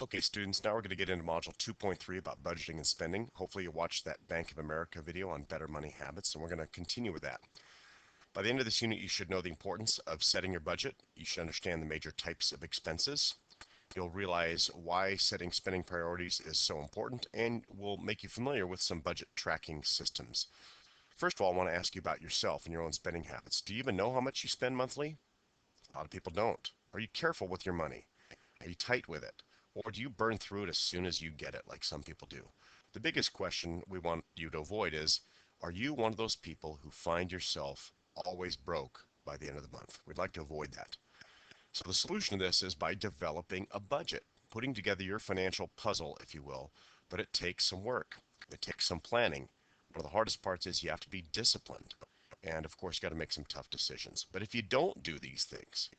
Okay, students, now we're going to get into Module 2.3 about budgeting and spending. Hopefully you watched that Bank of America video on better money habits, and we're going to continue with that. By the end of this unit, you should know the importance of setting your budget. You should understand the major types of expenses. You'll realize why setting spending priorities is so important, and will make you familiar with some budget tracking systems. First of all, I want to ask you about yourself and your own spending habits. Do you even know how much you spend monthly? A lot of people don't. Are you careful with your money? Are you tight with it? Or do you burn through it as soon as you get it, like some people do? The biggest question we want you to avoid is, are you one of those people who find yourself always broke by the end of the month? We'd like to avoid that. So the solution to this is by developing a budget, putting together your financial puzzle, if you will, but it takes some work. It takes some planning. One of the hardest parts is you have to be disciplined. And of course, you got to make some tough decisions. But if you don't do these things,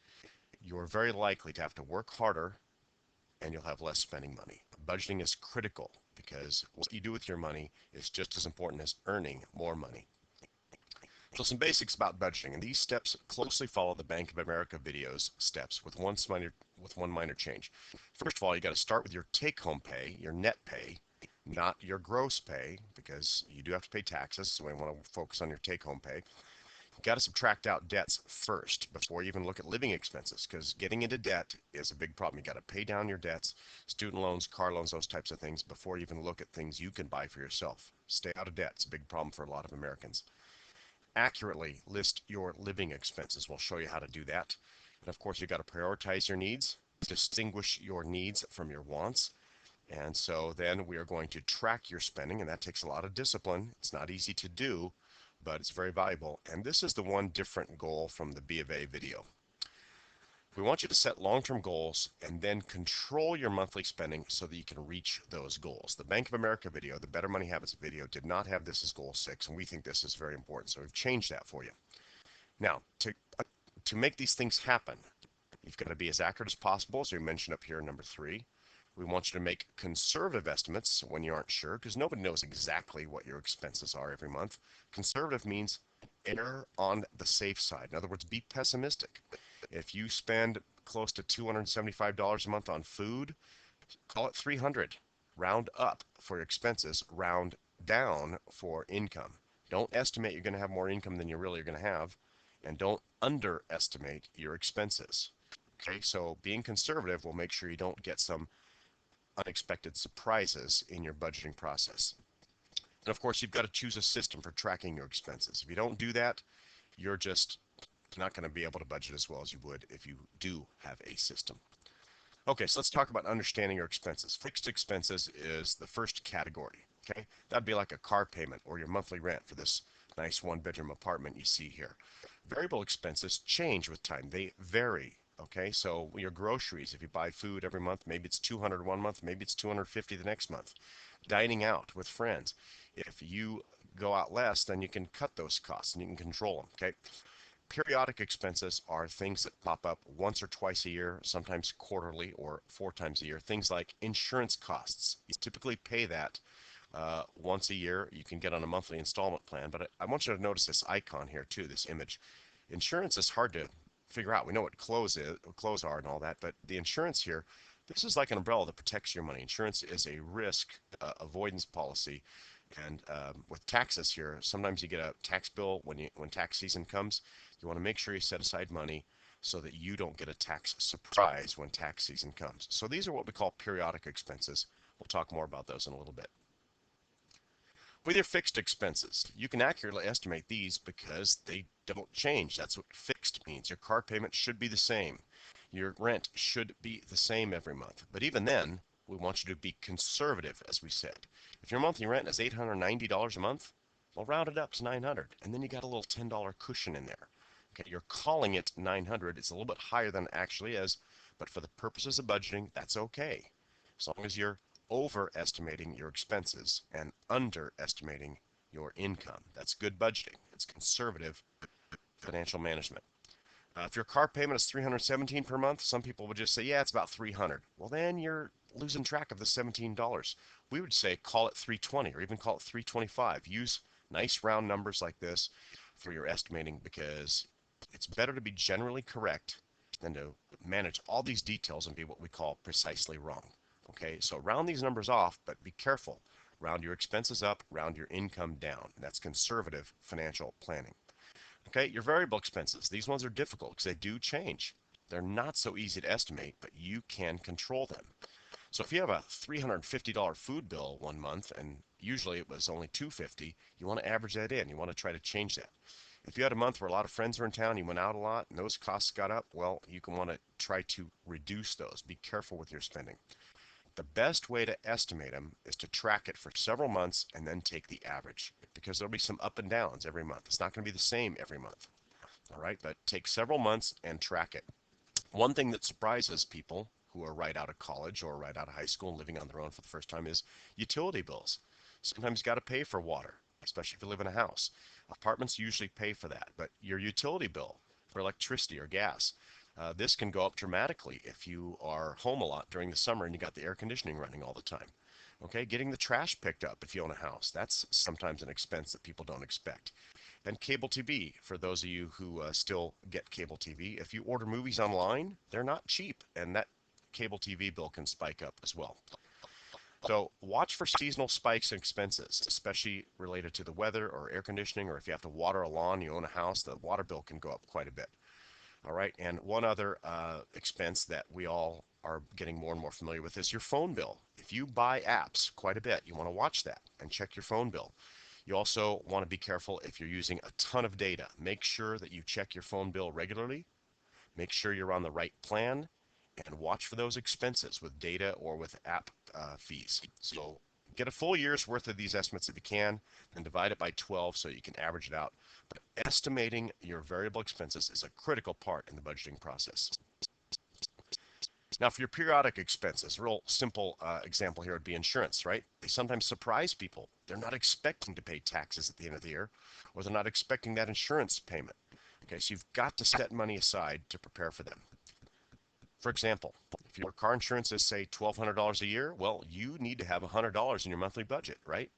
you're very likely to have to work harder and you'll have less spending money. Budgeting is critical because what you do with your money is just as important as earning more money. So some basics about budgeting, and these steps closely follow the Bank of America video's steps with one minor change. First of all, you got to start with your take-home pay, your net pay, not your gross pay, because you do have to pay taxes, so we want to focus on your take-home pay. You've got to subtract out debts first before you even look at living expenses, because getting into debt is a big problem. You got to pay down your debts, student loans, car loans, those types of things, before you even look at things you can buy for yourself. Stay out of debt. It's a big problem for a lot of Americans. Accurately list your living expenses. We'll show you how to do that. And of course, you've got to prioritize your needs, distinguish your needs from your wants. And so then we are going to track your spending, and that takes a lot of discipline. It's not easy to do, but it's very valuable. And this is the one different goal from the B of A video. We want you to set long-term goals and then control your monthly spending so that you can reach those goals. The Bank of America video, the Better Money Habits video, did not have this as goal 6, and we think this is very important, so we've changed that for you. Now, to make these things happen, you've got to be as accurate as possible, as we mentioned up here in number 3. We want you to make conservative estimates when you aren't sure, because nobody knows exactly what your expenses are every month. Conservative means err on the safe side. In other words, be pessimistic. If you spend close to $275 a month on food, call it 300. Round up for your expenses, round down for income. Don't estimate you're going to have more income than you really are going to have, and don't underestimate your expenses. Okay, so being conservative will make sure you don't get some unexpected surprises in your budgeting process. And of course, you've got to choose a system for tracking your expenses. If you don't do that, you're just not going to be able to budget as well as you would if you do have a system. Okay, so let's talk about understanding your expenses. Fixed expenses is the first category. Okay, that'd be like a car payment or your monthly rent for this nice one-bedroom apartment you see here. Variable expenses change with time. They vary. Okay, so your groceries, if you buy food every month, maybe it's $200 one month, maybe it's $250 the next month. Dining out with friends, if you go out less, then you can cut those costs and you can control them. Okay, periodic expenses are things that pop up once or twice a year, sometimes quarterly or 4 times a year. Things like insurance costs. You typically pay that once a year. You can get on a monthly installment plan, but I want you to notice this icon here too, this image. Insurance is hard to figure out. We know what clothes are and all that, but the insurance here, this is like an umbrella that protects your money. Insurance is a risk avoidance policy. And with taxes here, sometimes you get a tax bill when tax season comes. You want to make sure you set aside money so that you don't get a tax surprise when tax season comes. So these are what we call periodic expenses. We'll talk more about those in a little bit. With your fixed expenses, you can accurately estimate these because they don't change. That's what fixed means. Your car payment should be the same. Your rent should be the same every month. But even then, we want you to be conservative, as we said. If your monthly rent is $890 a month, well, round it up to $900, and then you got a little $10 cushion in there. Okay, you're calling it $900. It's a little bit higher than it actually is, but for the purposes of budgeting, that's okay. As long as you're overestimating your expenses and underestimating your income. That's good budgeting. It's conservative financial management. If your car payment is $317 per month, some people would just say, yeah, it's about $300. Well, then you're losing track of the $17. We would say call it $320 or even call it $325. Use nice round numbers like this for your estimating because it's better to be generally correct than to manage all these details and be what we call precisely wrong. Okay, so round these numbers off, but be careful. Round your expenses up, round your income down. That's conservative financial planning. Okay, your variable expenses. These ones are difficult because they do change. They're not so easy to estimate, but you can control them. So if you have a $350 food bill one month, and usually it was only $250, you want to average that in. You want to try to change that. If you had a month where a lot of friends were in town, you went out a lot, and those costs got up, well, you can want to try to reduce those. Be careful with your spending. The best way to estimate them is to track it for several months and then take the average, because there'll be some up and downs every month. It's not going to be the same every month. All right, but take several months and track it. One thing that surprises people who are right out of college or right out of high school and living on their own for the first time is utility bills. Sometimes you got to pay for water, especially if you live in a house. Apartments usually pay for that, but your utility bill for electricity or gas, this can go up dramatically if you are home a lot during the summer and you got the air conditioning running all the time. Okay, getting the trash picked up if you own a house, that's sometimes an expense that people don't expect. And cable TV, for those of you who still get cable TV, if you order movies online, they're not cheap, and that cable TV bill can spike up as well. So watch for seasonal spikes in expenses, especially related to the weather or air conditioning, or if you have to water a lawn, you own a house, the water bill can go up quite a bit. All right, and one other expense that we all are getting more and more familiar with is your phone bill. If you buy apps quite a bit, you want to watch that and check your phone bill. You also want to be careful if you're using a ton of data. Make sure that you check your phone bill regularly. Make sure you're on the right plan and watch for those expenses with data or with app fees. So get a full year's worth of these estimates if you can, and divide it by 12 so you can average it out. But estimating your variable expenses is a critical part in the budgeting process. Now, for your periodic expenses, a real simple example here would be insurance, right? They sometimes surprise people. They're not expecting to pay taxes at the end of the year, or they're not expecting that insurance payment. Okay, so you've got to set money aside to prepare for them. For example, if your car insurance is, say, $1,200 a year, well, you need to have $100 in your monthly budget, right?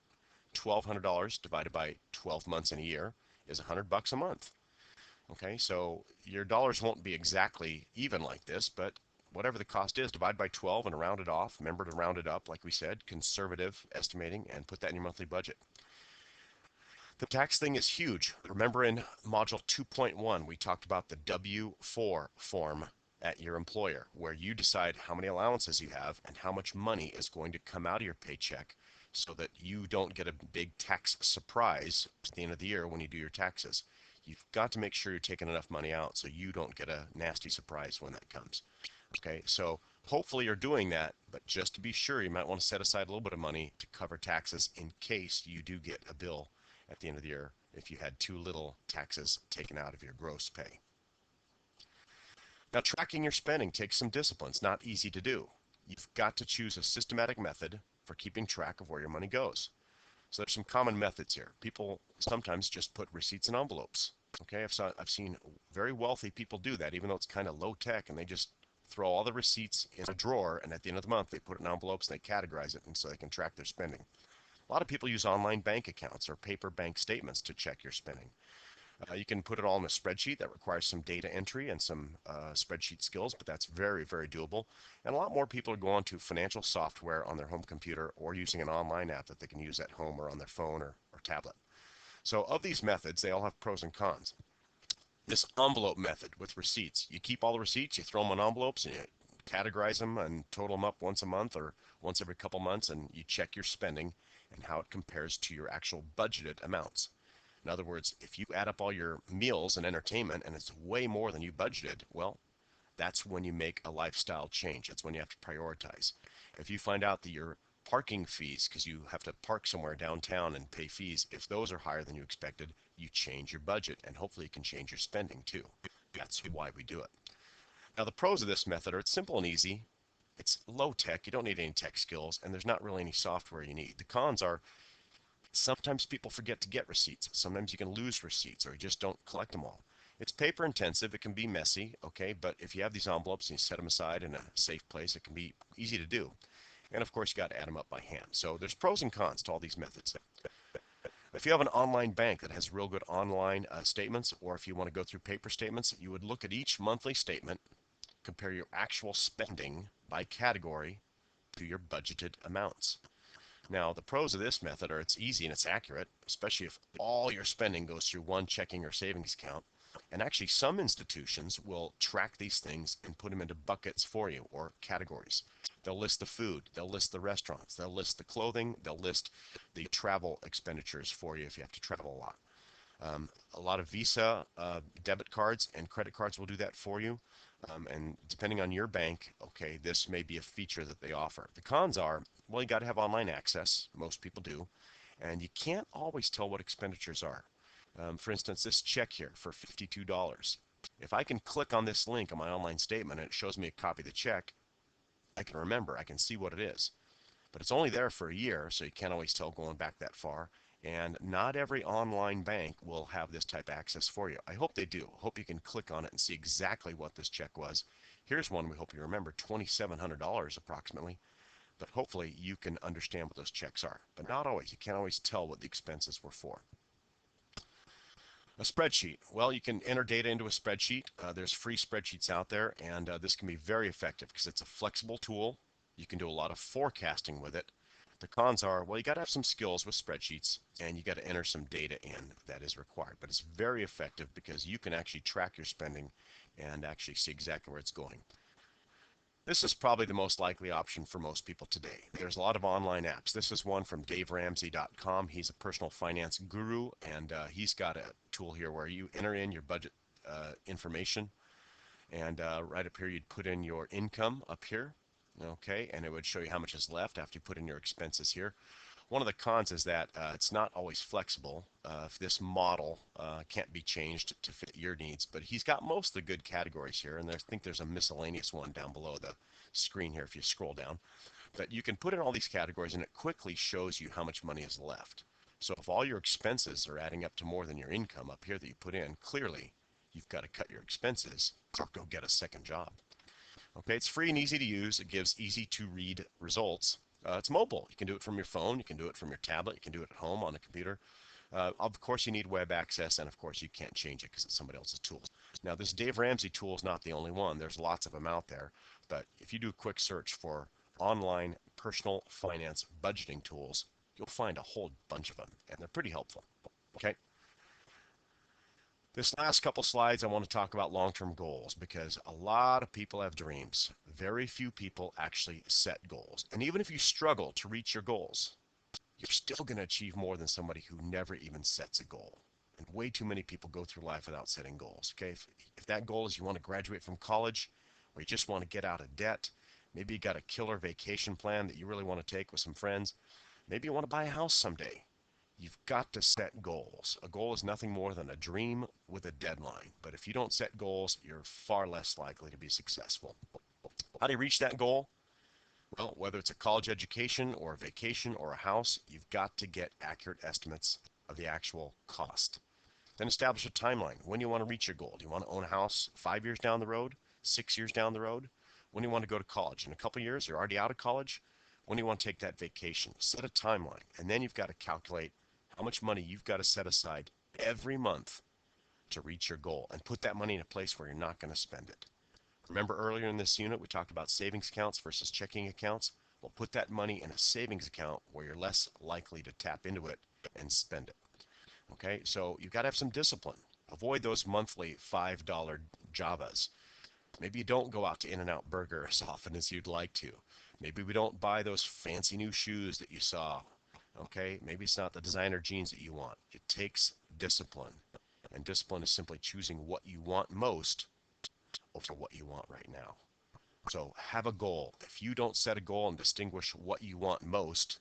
$1,200 divided by 12 months in a year is $100 a month. Okay, so your dollars won't be exactly even like this, but whatever the cost is, divide by 12 and round it off. Remember to round it up, like we said, conservative estimating, and put that in your monthly budget. The tax thing is huge. Remember in module 2.1, we talked about the W-4 form at your employer, where you decide how many allowances you have and how much money is going to come out of your paycheck so that you don't get a big tax surprise at the end of the year when you do your taxes. You've got to make sure you're taking enough money out so you don't get a nasty surprise when that comes. Okay, so hopefully you're doing that, but just to be sure, you might want to set aside a little bit of money to cover taxes in case you do get a bill at the end of the year if you had too little taxes taken out of your gross pay. Now, tracking your spending takes some discipline. It's not easy to do. You've got to choose a systematic method for keeping track of where your money goes. So there's some common methods here. People sometimes just put receipts in envelopes. Okay, I've seen very wealthy people do that, even though it's kind of low tech, and they just throw all the receipts in a drawer, and at the end of the month, they put it in envelopes and they categorize it, and so they can track their spending. A lot of people use online bank accounts or paper bank statements to check your spending. You can put it all in a spreadsheet. That requires some data entry and some spreadsheet skills, but that's very, very doable. And a lot more people are going to financial software on their home computer or using an online app that they can use at home or on their phone or tablet. So of these methods, they all have pros and cons. This envelope method with receipts, you keep all the receipts, you throw them in envelopes, and you categorize them and total them up once a month or once every couple months, and you check your spending and how it compares to your actual budgeted amounts. In other words, if you add up all your meals and entertainment and it's way more than you budgeted, well, that's when you make a lifestyle change. That's when you have to prioritize. If you find out that your parking fees, because you have to park somewhere downtown and pay fees, if those are higher than you expected, you change your budget and hopefully you can change your spending too. That's why we do it. Now, the pros of this method are it's simple and easy. It's low tech. You don't need any tech skills, and there's not really any software you need. The cons are sometimes people forget to get receipts. Sometimes you can lose receipts or you just don't collect them all. It's paper intensive. It can be messy, okay? But if you have these envelopes and you set them aside in a safe place, it can be easy to do. And of course, you got to add them up by hand. So there's pros and cons to all these methods. If you have an online bank that has real good online statements, or if you want to go through paper statements, you would look at each monthly statement, compare your actual spending by category to your budgeted amounts. Now, the pros of this method are it's easy and it's accurate, especially if all your spending goes through one checking or savings account. And actually, some institutions will track these things and put them into buckets for you or categories. They'll list the food, they'll list the restaurants, they'll list the clothing, they'll list the travel expenditures for you if you have to travel a lot. A lot of Visa debit cards and credit cards will do that for you. And depending on your bank, okay, this may be a feature that they offer. The cons are, well, you got to have online access. Most people do. And you can't always tell what expenditures are. For instance, this check here for $52. If I can click on this link on my online statement and it shows me a copy of the check, I can remember, I can see what it is. But it's only there for a year, so you can't always tell going back that far. And not every online bank will have this type of access for you. I hope they do. I hope you can click on it and see exactly what this check was. Here's one we hope you remember, $2,700 approximately. But hopefully you can understand what those checks are. But not always. You can't always tell what the expenses were for. A spreadsheet. Well, you can enter data into a spreadsheet. There's free spreadsheets out there, and this can be very effective because it's a flexible tool. You can do a lot of forecasting with it. The cons are, well, you got to have some skills with spreadsheets, and you got to enter some data in that is required. But it's very effective because you can actually track your spending and actually see exactly where it's going. This is probably the most likely option for most people today. There's a lot of online apps. This is one from DaveRamsey.com. He's a personal finance guru, and he's got a tool here where you enter in your budget information, and right up here you'd put in your income up here, okay, and it would show you how much is left after you put in your expenses here. One of the cons is that it's not always flexible. If this model can't be changed to fit your needs, but he's got most of the good categories here, and I think there's a miscellaneous one down below the screen here if you scroll down. But you can put in all these categories, and it quickly shows you how much money is left. So if all your expenses are adding up to more than your income up here that you put in, clearly you've got to cut your expenses or go get a second job. Okay, it's free and easy to use. It gives easy to read results. It's mobile. You can do it from your phone. You can do it from your tablet. You can do it at home on a computer. Of course, you need web access, and of course, you can't change it because it's somebody else's tool. Now, this Dave Ramsey tool is not the only one. There's lots of them out there. But if you do a quick search for online personal finance budgeting tools, you'll find a whole bunch of them, and they're pretty helpful. Okay. This last couple slides, I want to talk about long-term goals because a lot of people have dreams. Very few people actually set goals. And even if you struggle to reach your goals, you're still going to achieve more than somebody who never even sets a goal. And way too many people go through life without setting goals. Okay, if that goal is you want to graduate from college, or you just want to get out of debt, maybe you got a killer vacation plan that you really want to take with some friends, maybe you want to buy a house someday. You've got to set goals. A goal is nothing more than a dream with a deadline. But if you don't set goals, you're far less likely to be successful. How do you reach that goal? Well, whether it's a college education or a vacation or a house, you've got to get accurate estimates of the actual cost. Then establish a timeline. When do you want to reach your goal? Do you want to own a house 5 years down the road, 6 years down the road? When do you want to go to college? In a couple of years, you're already out of college. When do you want to take that vacation? Set a timeline. And then you've got to calculate how much money you've got to set aside every month to reach your goal and put that money in a place where you're not going to spend it. Remember earlier in this unit we talked about savings accounts versus checking accounts? Well, put that money in a savings account where you're less likely to tap into it and spend it. Okay, so you've got to have some discipline. Avoid those monthly $5 Javas. Maybe you don't go out to In-N-Out Burger as often as you'd like to. Maybe we don't buy those fancy new shoes that you saw. Okay, maybe it's not the designer jeans that you want. It takes discipline. And discipline is simply choosing what you want most over what you want right now. So have a goal. If you don't set a goal and distinguish what you want most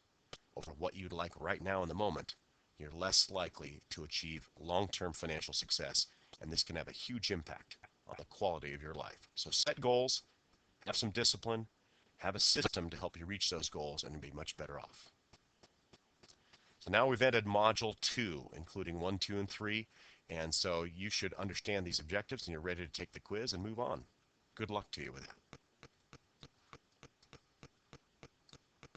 over what you'd like right now in the moment, you're less likely to achieve long-term financial success. And this can have a huge impact on the quality of your life. So set goals, have some discipline, have a system to help you reach those goals, and be much better off. So now we've ended Module 2, including 1, 2, and 3. And so you should understand these objectives, and you're ready to take the quiz and move on. Good luck to you with it.